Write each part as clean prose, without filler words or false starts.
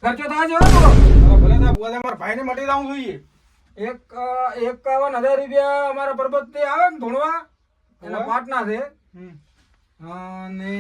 ખર્ચો થાય છે ભલે થાય બુઆ મારા ભાઈને મટી જવું જોઈએ. 51,000 રૂપિયા અમારા પરબતથી આવે ને ધોણવા એના પાટના છે અને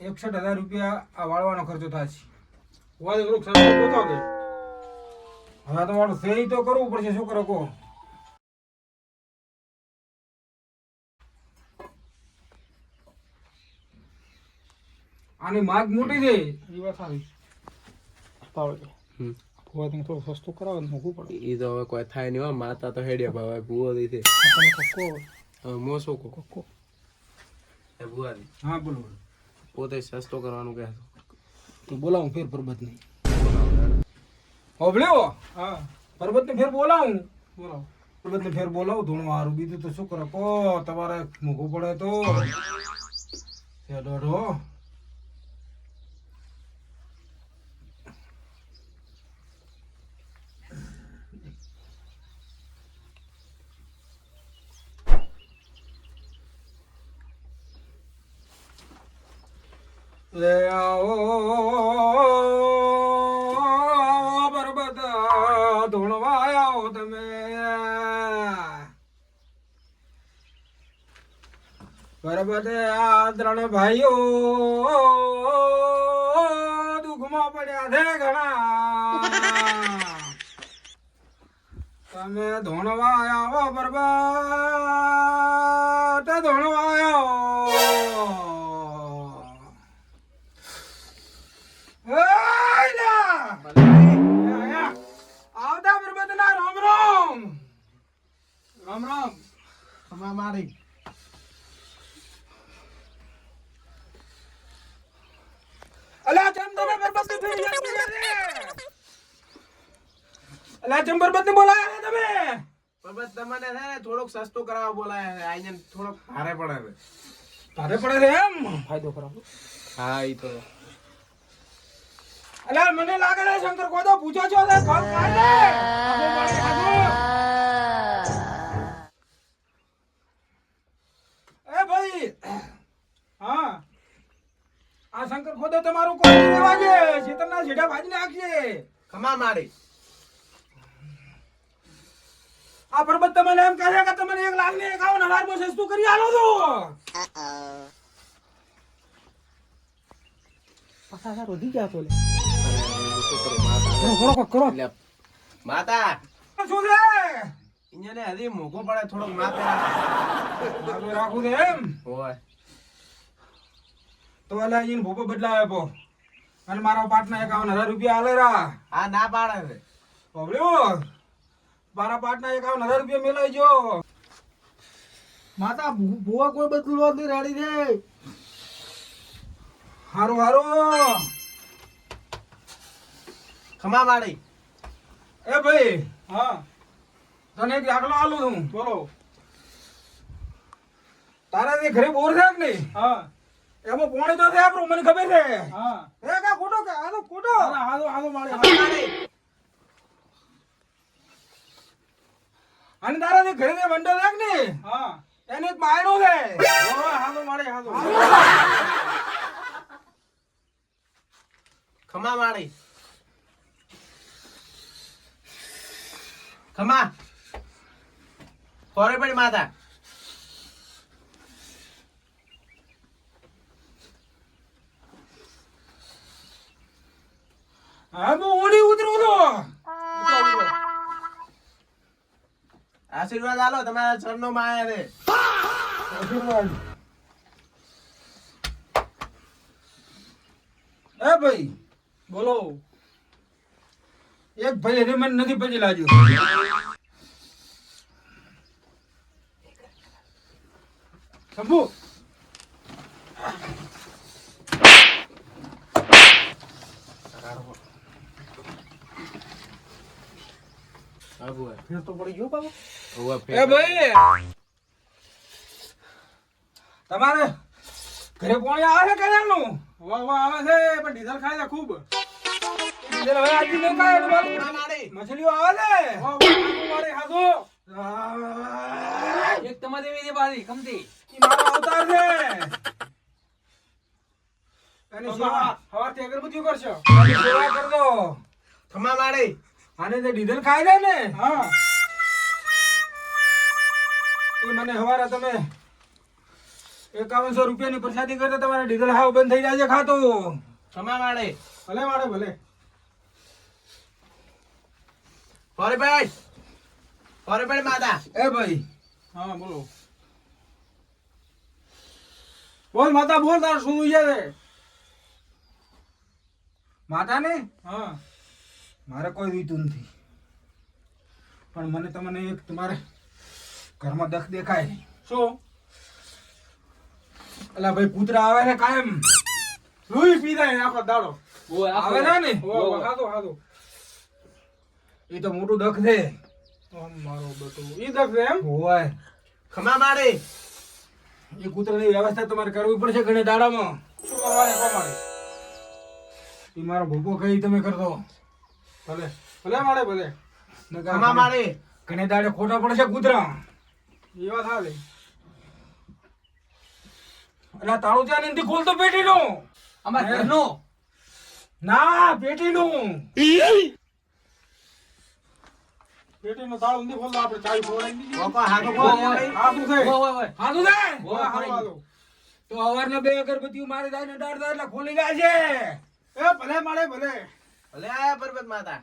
61,000 રૂપિયા આ વાળવાનો ખર્ચો થાય છે. બુઆ થોડુંક સસ્તું ગોતો કે હવે તમારું સહી તો કરવું પડશે. શું કરો કહો? આની માગ મોટી છે. એ વાત સારી પાવડે બુઆ તમે થોડું સસ્તું કરાવો ને મોંઘું પડે. ઈ તો હવે કોઈ થાય નહીં. માતા તો હેડ્યા ભાવે ભૂવો દી છે. તમે કક્કો હવે મોસો કો કક્કો એ ભૂવાદી હા બોલો. પોતે સસ્તો કરવાનું કહે તો બોલાવું ફેર પરબત નહીં હોબલ્યો. હા પરબત ને ફેર બોલાવું. બોલાવો. પરબત ને ફેર બોલાવું ધોણવા હારું. બીજું તો શું કરો કહો? તમારે મોઘું પડે તો દોઢો લે આવો પરબત ધોણવા આવો તમે. પરબત આ ત્રણ ભાઈઓ દુઃખમાં પડ્યા છે ઘણા. તમે ધોણવા આવો પરબત ધોણવા આવો. આવતા પરબતના રામ રામ. રામ રામ. તમારા મારી અલા ચમ તમે પરબત ને ફેર યાદ કર્યા છે? અલા ચમ પરબત ને બોલાયા છે તમે? બસ તમને છે ને થોડુંક સસ્તું કરાવવા બોલાય છે. આઈને થોડોક ભારે પડે છે. તારે પડે છે એમ? ફાયદો કરાવો. હા ઈ તો અલા મને લાગે છે શંકર કોદો પૂછો છો ને ફળ ખાય ને આગો મારી આગો. એ ભાઈ હા આ શંકર ખોદો તમારું કોઈ નહીં રહેવા દે. શેતરના જેઠા ભાજી નાખશે. ખમા મારી આ પરબત તમને એમ કહે કે તમને 1,51,000 માં સસ્તું કરી આલો છો. 50,000 વધી ગયા તો લે. શું કરું માતા થોડો કરો. એટલે માતા શું છે? અહીંયા હજી મોઘું પડે થોડુંક માતા આગળ રાખું છે એમ? હોય તો અલા ઈન ભોપો બદલાવે પો અને મારા પાટના 51,000 રૂપિયા આલે રા. હા ના પાડે છે. બોલ્યો મારા પાટના 51,000 રૂપિયા મેલાઈ જો. માતા બુઆ કોઈ બદલવા નહીં રેડી છે. હારું હારું. ખમા મારી એ ભાઈ હા તને એક દાખલો આલું છું. બોલો. તારા જે ઘરે બોર છે કે નહીં હા એમાં પાણી તો છે આપણું મને ખબર છે. હા એ કા ખોટો કે આ તો ખોટો. હાલો હાલો મારી ખમા મારી અને તારા જે ઘરે જે વંડો છે કે નહીં હા એને એક બાયણો છે. હાલો મારી હાલો. ખમા મારી ખમા ખોરે પડી માતા હા હું ઓડી ઉતરું છું. આશીર્વાદ આલો તમારા ચરણો માં આયા રે. આશીર્વાદ. એ ભાઈ બોલો. એક ભાઈ હજી મને નથી પછી લાગ્યું. શંભુ હા બુઆ ફેર તો પડી ગયો બાબુ. ઓવા એ ભાઈ તમારે ઘરે પાણી આવે છે કેનાલનું? વાહ વાહ આવે છે પણ ડીઝલ ખાય છે ખૂબ. ડીઝલ હવે આજથી નહીં ખાય એટલે મારું. ખમા મારી મછલીઓ આવે છે. વાહ વાહ હાલો મારી હાલો. એક તમારે એવી છે બારી કમતી ઈ મારો અવતાર છે. એની સેવા હવારથી અગરબત્તીઓ કરશો. એની સેવા કરજો. ખમા માડે આને તે ડીઝલ ખાઈ જાય ને હા એ મને હવારે તમે 5100 રૂપિયાની પ્રસાદી કરતા તમારે ડીઝલ હાવ બંધ થઈ જાય છે ખાતું. ખમા માડે ભલે માડે ભલે ફોરેભાઈ માતા એ ભાઈ હા બોલો બોલ માતા બોલ તાર શું છે માતાને હા મારે કોઈ વીતું નથી, પણ મને તમને એક તમારે ઘરમાં દખ દેખાય નહીં. શું અલા ભાઈ કૂતરા આવે છે કાયમ રૂઈ પીધા આખો દાડો આવે છે ને હાતો હાતો એ તો મોટું દખ છે. મારો બેટો ઈ દખ એમ હોય ખમા માડે એ કૂતરાની વ્યવસ્થા તમારે કરવી પડશે ઘણી દાડામાં. શું કરવાની કમાણી એ મારો ભૂપો કઈ તમે કરતો ભલે ભલે માડે ભલે ખમા માડે ઘણી દાડે ખોટા પડશે કૂતરા. એ વાત હાલે અલા તાળું ત્યાં નથી ખોલતો પેટીનું. અમાર ઘરનું ના પેટીનું. પેટીનું તાળું નથી ખોલતો આપણે ચાવી ખોલાવી દીધી કોકો હાથો કોણ હાથું છે હાથું છે? હાથું હાથું તો અવારના 2 અગરબત્તીઓ મારે જાય ને ડાળતા એટલે ખોલી જાય છે. એ ભલે માડે ભલે ભલે આયા પરબત માતા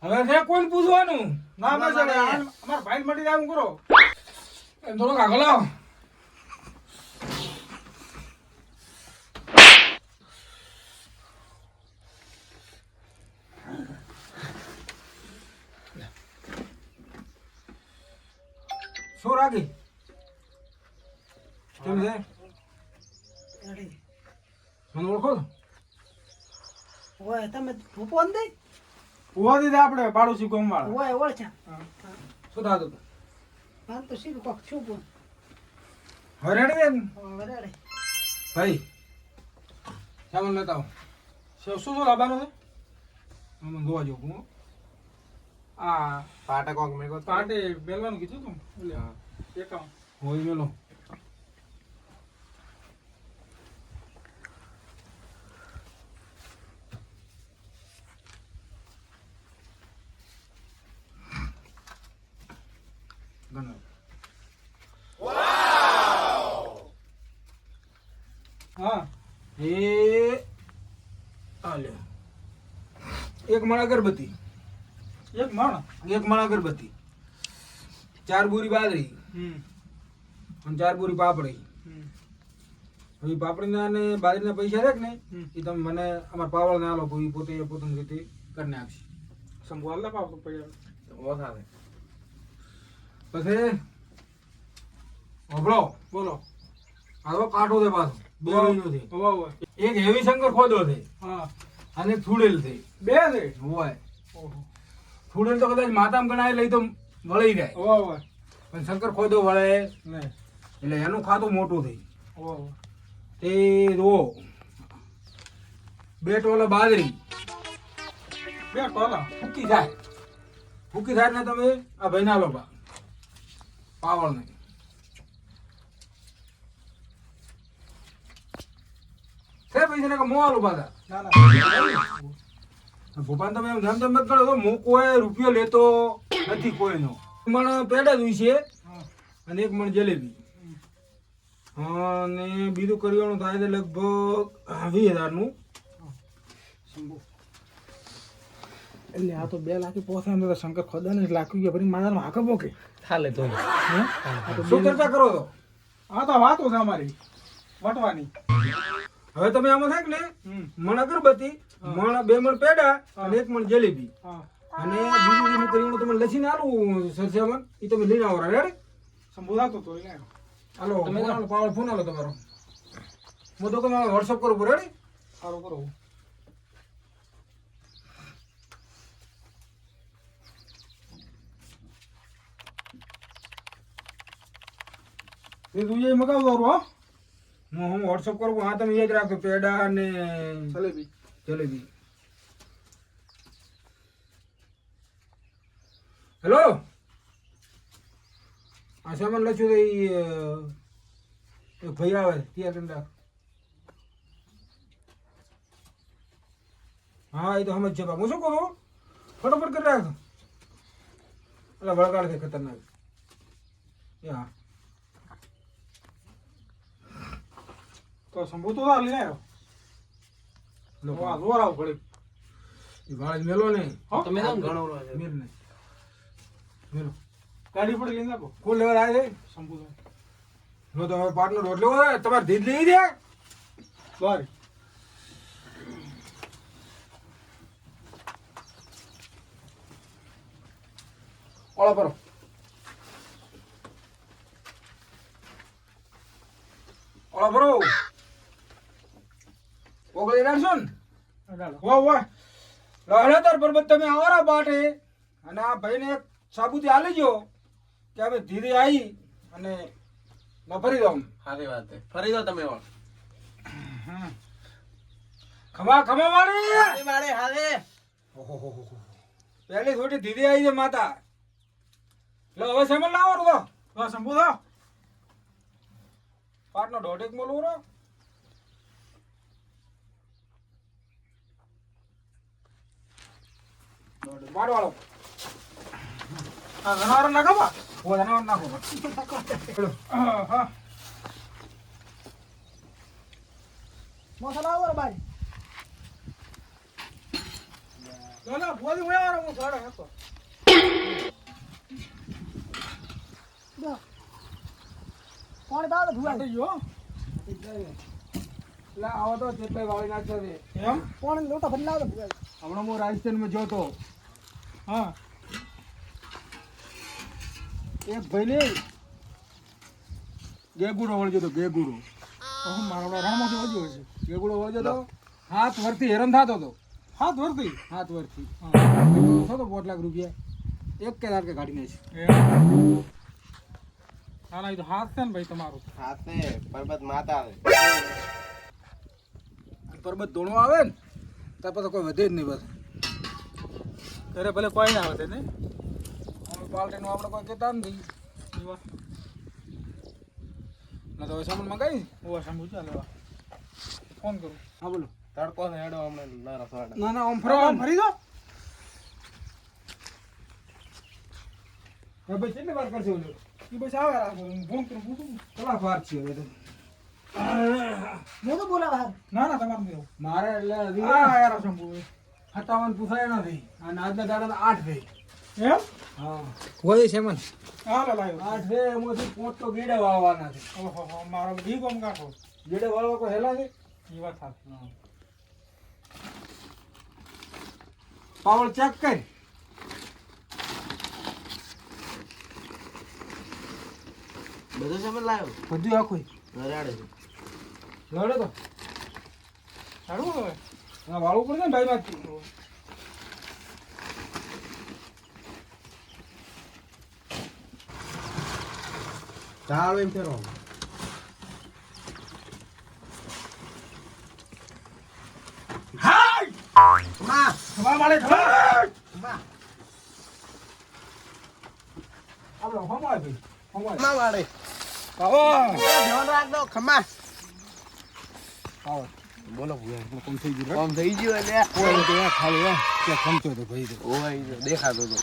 હવે છે કોણ પૂછવાનું? ના બસ હવે અમાર ભાઈ મટી જાય એમ કરો એમ થોડો કાગળ લાવ. શું રાખી કેમ છે? મને ઓળખો છો? ઓય તમે ભૂપો ને દઈ ઉભા દીધા આપણે પાડોશી કોમ વાળા ઓય ઓળખ્યા શું થતું હતું? આમ તો સીધું કોક છું પણ હવે રેડી છે ને? વરાડે ભાઈ સામાન લેતા આવો. શું શું લાવવાનું છે આમાં જોવા જેવું હું. આ પાટા કોક મેકો પાટે બેલવાનું કીધું તું એકાઉન્ટ હોય મેલો. હા એ આ લે. એક મણ અગરબત્તી, એક મણ એક મણ અગરબત્તી, 4 બોરી બાજરી અને 4 બોરી પાપડી. હવે પાપડીના અને બાજરીના પૈસા છે કે ને એ તમે મને અમારા પાવળને આલો, એ પોતે પોતાની રીતે કરી નાખશે. સંભવાલ લા પાપ પડ્યા ઓ થાવે પછી હોભળો, બોલો આવો કાંઠો છે પાછો 2 મહિનો છે. ઓવા ઓવા એક હેવી શંકર ખોદો છે હા અને એક થુડેલ છે. બે છે હોય ઓહો થુડેલ તો કદાચ માતામાં ગણાય લઈ તો વળી જાય, ઓવા ઓવા પણ શંકર ખોદો વળે નહીં એટલે એનું ખાતું મોટું થઈ. ઓવા ઓવા તે જુઓ 2 ટોલા બાજરી બે ટોલા ફૂકી થાય, ફૂકી થાય ને તમે આ ભાઈ ના લો પાવળ ને છે પૈસા ને મો આલો પાછા. ના ના ભોપાલ તમે એમ ધમ ધમ મત કરો તો મો કોઈ રૂપિયો લેતો નથી કોઈનો. મણ પેડા જોઈ છે અને 1 મણ જલેબી અને બીજું કરિયાણું થાય છે લગભગ 20,000 નું. એટલે આ તો 2 લાખ પહોંચે એમ તો શંકર ખોદાને જ લાખ રૂપિયા ભરી મારા હાકર પોકે ચાલે તો શું ચર્ચા કરો છો? આ તો વાતો છે અમારી વટવાની હવે તમે આમાં થાય કે ને હમ મણ અગરબત્તી, મણ 2 મણ પેડા અને 1 મણ જલેબી હા અને બીજું બીજું કરિયાણું તમે લસીને આલું સરસામણ એ તમે લઈને આવો. રેડી? સંબોધાતો તો એને હાલો તમે પાવર ફોન આલો તમારો. હું તો તમારે વોટ્સઅપ કરું પડે. રેડી? સારું કરો એ તું એ મગાવતો હો હું વોટ્સઅપ કરું. હા તમે યાદ રાખો પેડા અને જલેબી જલેબી. હેલો આ સામાન લખ્યું તો એક ભાઈ આવે ત્યાં કંડા હા એ તો સમજ છે બા હું શું કરું ફટાફટ કરી રાખો એટલે વળગાડ છે ખતરનાક એ હા તો શંભુ તો લઈને આવ્યો જોર આવું પડે એ વાળ મેલો ને તમે જાઓ ને. ઘણો છે. મેલ ને મેલો ગાડી પડી લઈને આપો કોણ લેવા આવે છે શંભુ તો નો તો હવે પાટનો રોટલો હોય તમારે ધીજ લઈ દે સોરી ઓળા પરો ઓળા પરો ઓગળી નાખશો ને અડાડો વાહ વાહ લહેરાતર પર્વત તમે આવરા બાટે અને આ ભાઈને એક સાબુતી આલી જો કે હવે ધીરે આવી અને ન ફરી દઉં સારી વાત છે ફરી દો તમે વળ ખમા ખમા મારી હારે મારે હારે પહેલી થોડી ધીરે આવી છે માતા લો હવે સેમલ ના આવરો તો તો શંભુ તો પાટનો દોઢેક મોલું રો મારવાળો આ જનાવર ના ખબર ઓ જનાવર નાખો હા મસાલા આવો રે બાઈ ના ભોજી હું આવ્યો હું ઘરે હતો જો કોણ દાવ ધુઆ ફાટી ગયો લા આવો તો જેટલા વાળી નાખતો છે એમ કોણ લોટા બદલાવ ધુઆ હમણાં હું રાજસ્થાનમાં જોતો હા એક ભાઈને ગેગુડો વળજો તો ગેગુડો હું મારો રણમાંથી વધ્યો છે ગેગુડો વળજો તો હાથ વર્ષથી હેરાન થતો હતો હાથ ભરતી હાથ વર્ષથી હા થતો 5 લાખ રૂપિયા એક કે દાડકે કાઢી નાખી ના ના એ તો હાથ છે ને ભાઈ તમારું હાથે પર્વત માતા આવે પર્વત ધોણો આવે ને ત્યાર પછી કોઈ વધે જ નહીં બસ ઘરે ભલે કોઈ ના આવે ને પાલટીનું આપણે કોઈ કહેતા નથી ના તો હવે સામાન મંગાવી ઓવા શંભુ ચાલે ફોન કરું હા બોલો તડકો છે હેડો હમણાં ના રસવાડા ના ના આમ ફરવા ફરી દો હવે ભાઈ કેટલી વાર કરશે ઓલો એ બસ આવે રાખો હું ફોન કરું પૂછું કેટલા વાર છે હવે તો મેં તો બોલાવા હાર ના ના તમારે નહીં મારે એટલે આ યાર શંભુ 57 પૂછાય નથી અને આજના દાડા 8 થઈ એમ હા હોય છે મન હાલો લાવ્યો 8 છે એમાંથી 5 તો ગીડે વાળવાના છે ઓહો મારો ડી કોમ કાઢો ગીડે વાળવા કોઈ હેલા છે એ વાત સાચી પાવળ ચેક કર બધું સમજ લાવ્યો બધું આખું વરાડે લડે તો સારું હવે હા વાળવું પડશે ને ભાઈ માંથી ચાલો એમ ફેરો તમારા માળે આપણે હમાય ભાઈ હમાય ખમા વાળે આવો ધ્યાન રાખજો ખમા આવો બોલો ભૂયા કોમ થઈ ગયું કોમ થઈ ગયું એટલે કોઈ તો યા ખાલી કે ખમતો તો ભાઈ તો ઓય દેખાતો તો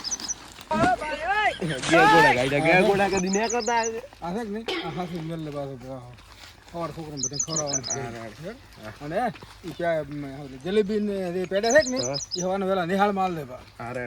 ગેગોડા ગાઈડા ગેગોડા કદી ને કરતા આ છે કે નહીં આ હાસુ મેલ લે બાસો ઓર છોકરા બધે ખવડાવવાનું અને ઈ ક્યાં જલેબી ને જે પેડા છે કે નહીં એ હવાને વેલા નિહાળ માલ લે બા અરે